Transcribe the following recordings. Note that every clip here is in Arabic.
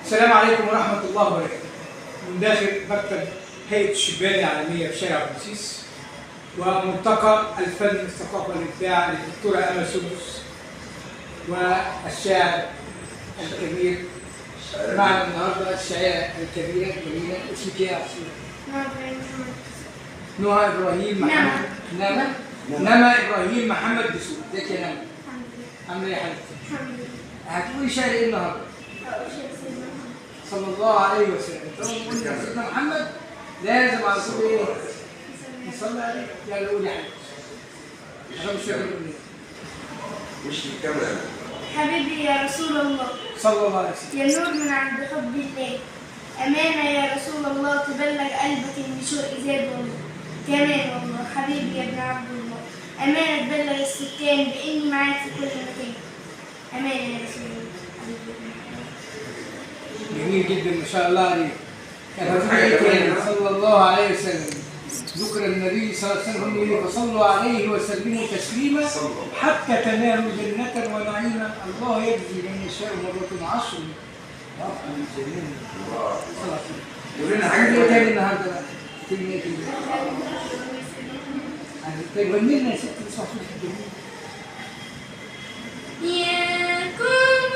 السلام عليكم ورحمة الله وبركاته. من داخل مكتب هيئة الشبان العالمية في شارع رمسيس وملتقى الفن الثقافة والإبداع للدكتورة أمل سدس والشاعر الكبير معنا النهارده الشاعرة الكبيرة الجميلة. اسمك إيه يا أستاذة؟ نهى إبراهيم محمد. نما إبراهيم محمد دسوقي. ازيك يا نما؟ عاملة إيه يا حبيبتي؟ الحمد لله. هتقولي شعر إيه النهارده؟ صلى الله عليه وسلم. طبعا نقول سيدنا محمد لازم على طول ايه؟ نصلي عليه. يلا قول يا حبيبي. انا مش فاكر مش الكاميرا. حبيبي يا رسول الله صلى الله عليه وسلم. يا نور من عند حب الله، أمانة يا رسول الله تبلغ قلبك إن شوقي زاد والله. كمان والله حبيبي يا ابن عبد الله، أمانة تبلغ السكان بإني معاك في كل مكان. أمانة يا رسول الله حبيبي. جميل جدا ما شاء الله عليه. كان صلى الله عليه وسلم ذكر النبي صلى الله عليه وسلم فصلوا عليه وسلموا تسليما حتى تنالوا جنة ونعيما. الله يجزي من يشاء مرة 10. قول لنا حاجه ايه تاني النهارده بقى؟ كلمة طيب غني لنا يا ستي اسمع صوتك الجميل. يا قمر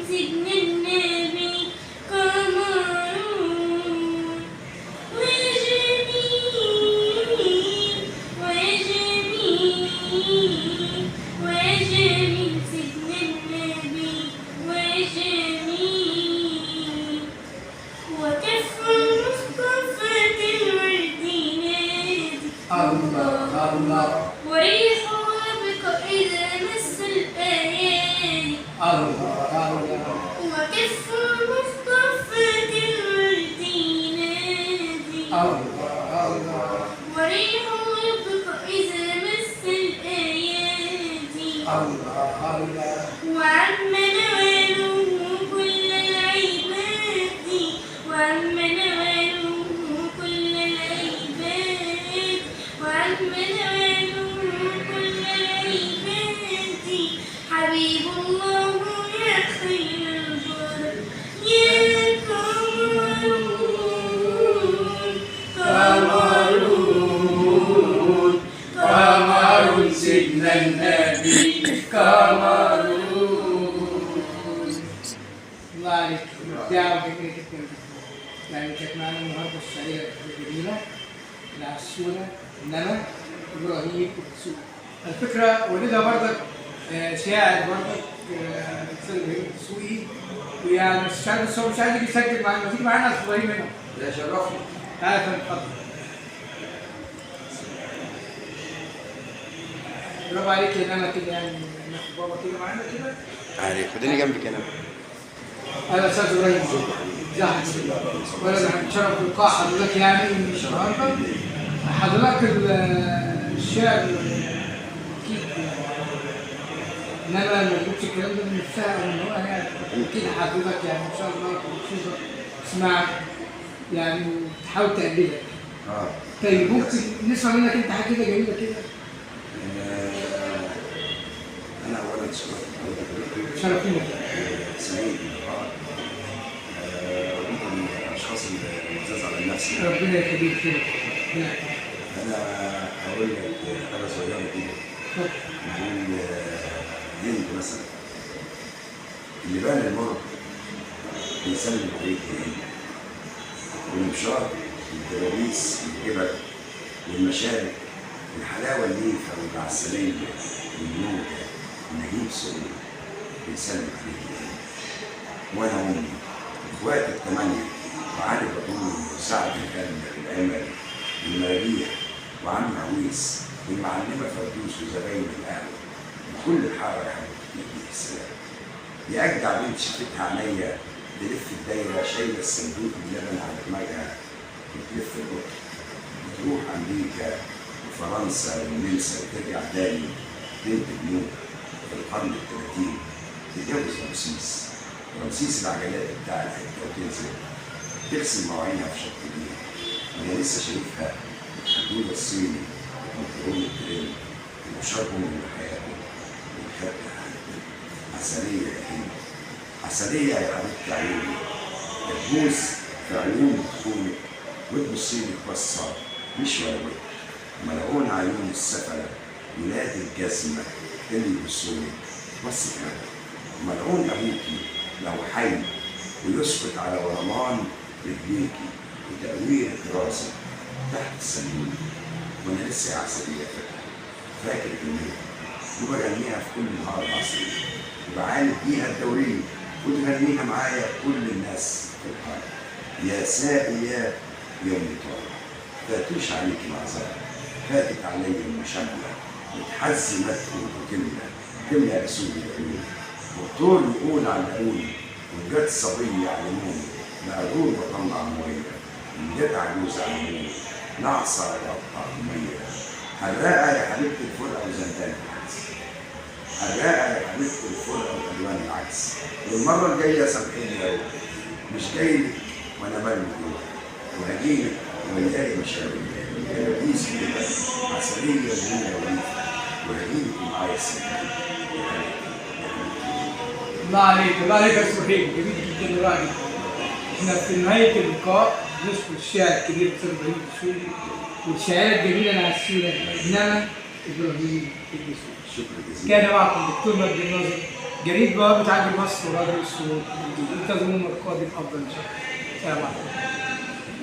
سيدنا النبي قمر وجميل سيدنا النبي وجميل وكف المصطفى الورد نادي الله وريحه يبقى إذا مس الأيادي وكف المصطفى الورد نادي وريحه يبقى إذا مس الأيادي وعم نواله كل العباد وعم نواله كل العباد وعم نواله كل العباد حبيب الله يا خير البرد يا قمر سيدنا النبي قمر. الله عليك ابداع وجميل جدا. يعني كانت معانا النهارده الشاعره الجميله العسوله نما ابراهيم دسوقي. الفكره والدها برضك شاعر برضك الاستاذ ابراهيم دسوقي، ويعني مش عارف بس هو مش عايز يجي يسجل معانا. ما تيجي معانا يا ابراهيم هنا. لا شرفني. تعالى يا فندم اتفضل. برافو عليك يا نما كده. يعني ناخد بابا كده معانا كده. عليك خدني جنبك انا. انا استاذ ابراهيم زهد وانا بتشرف بلقاء حضرتك يعني النهارده. حضرتك الشعر اكيد انما ما تقولش الكلام ده من نفسها او من هو يعني اكيد حضرتك يعني ان شاء الله مبسوطه تسمعك يعني وتحاول تقلدها. طيب ممكن نسمع منك انت حاجه كده جميله كده؟ انا اولا شرفينا. سعيد وانت من الاشخاص المعتز على النفس. ربنا يخليك كده. انا هقول لك حاجه صغيره كده. نقول هند مثلا اللي بان المر بيسلم عليك هند، والمشار الدبابيس الجبل والمشارق الحلاوه الليفه والعسليه والنور النجيب سوري بيسلم عليك هند. وانا امي اخواتي الثمانيه وعلي بطول وسعد الكلب والامل والمريح وعم عويس والمعلمه فردوس وزباين القهوه وكل الحاره يا حبيبتي السلام. يا اجدع بنت شفتها عينيا تلف الدايره شايله الصندوق اللبن على دماغها وتلف القطر وتروح امريكا وفرنسا والنمسا وترجع تاني بنت بنوت في القرن ال30 تتجوز رمسيس العجلات بتاع الحته وتنزل تغسل مواعينها في شط النيل. انا لسه شايفها الحدود الصيني ومكرونه الترند وشربوا من حياتهم وخدت عسلية يا حبيبي، عسلية يا حبيبتي عيوني، تبوس في عيون أخوك وتبصيلي بصة مش ولا بد، ملعون عيون السفلة ولاد الجزمة اللي يبصولي بس كده، ملعون أبوكي لو حي ويسقط على ورمان رجليكي وتأويرة راسك تحت السلول، وأنا لسه يا عسلية فاكر كلمتها وبغنيها في كل نهار عصري وبعالج بيها الدورية وتغنيها معايا كل الناس في الحارة. يا سائيات يوم طارق فاتوش عليكي معذرة، فاتت علي المشبه اتحزمت كلمة يا رسول العيون والطول يقول عن عيوني وجت صبية علموني مقرور بطلع مويه وجت عجوز علموني نعصر يقطع الميه حراقة يا حبيبتي الفرقة وزندان العكس، حراقة يا حبيبتي الفرقة والألوان العكس، والمرة الجاية سامحيني يا روح مش جايلك وأنا مرمي وهجيلك ولاقي مشاوي جلابيس كده عسلية جميلة وليفة وهجيلك معايا السكين. الله عليك الله عليك يا سهيل، جميل جدا وراجل. احنا في نهاية اللقاء نشكر الشاعر الكبير دكتور ابراهيم الدسوقي والشاعرة الجميلة العسولة إنما إبراهيم الدسوقي. شكرا جزيلا. كان معكم دكتور مجدي الناظر جريد بوابة عجل مصر وراديو الصوت، انتظرونا القادم أفضل إن شاء الله. السلام عليكم.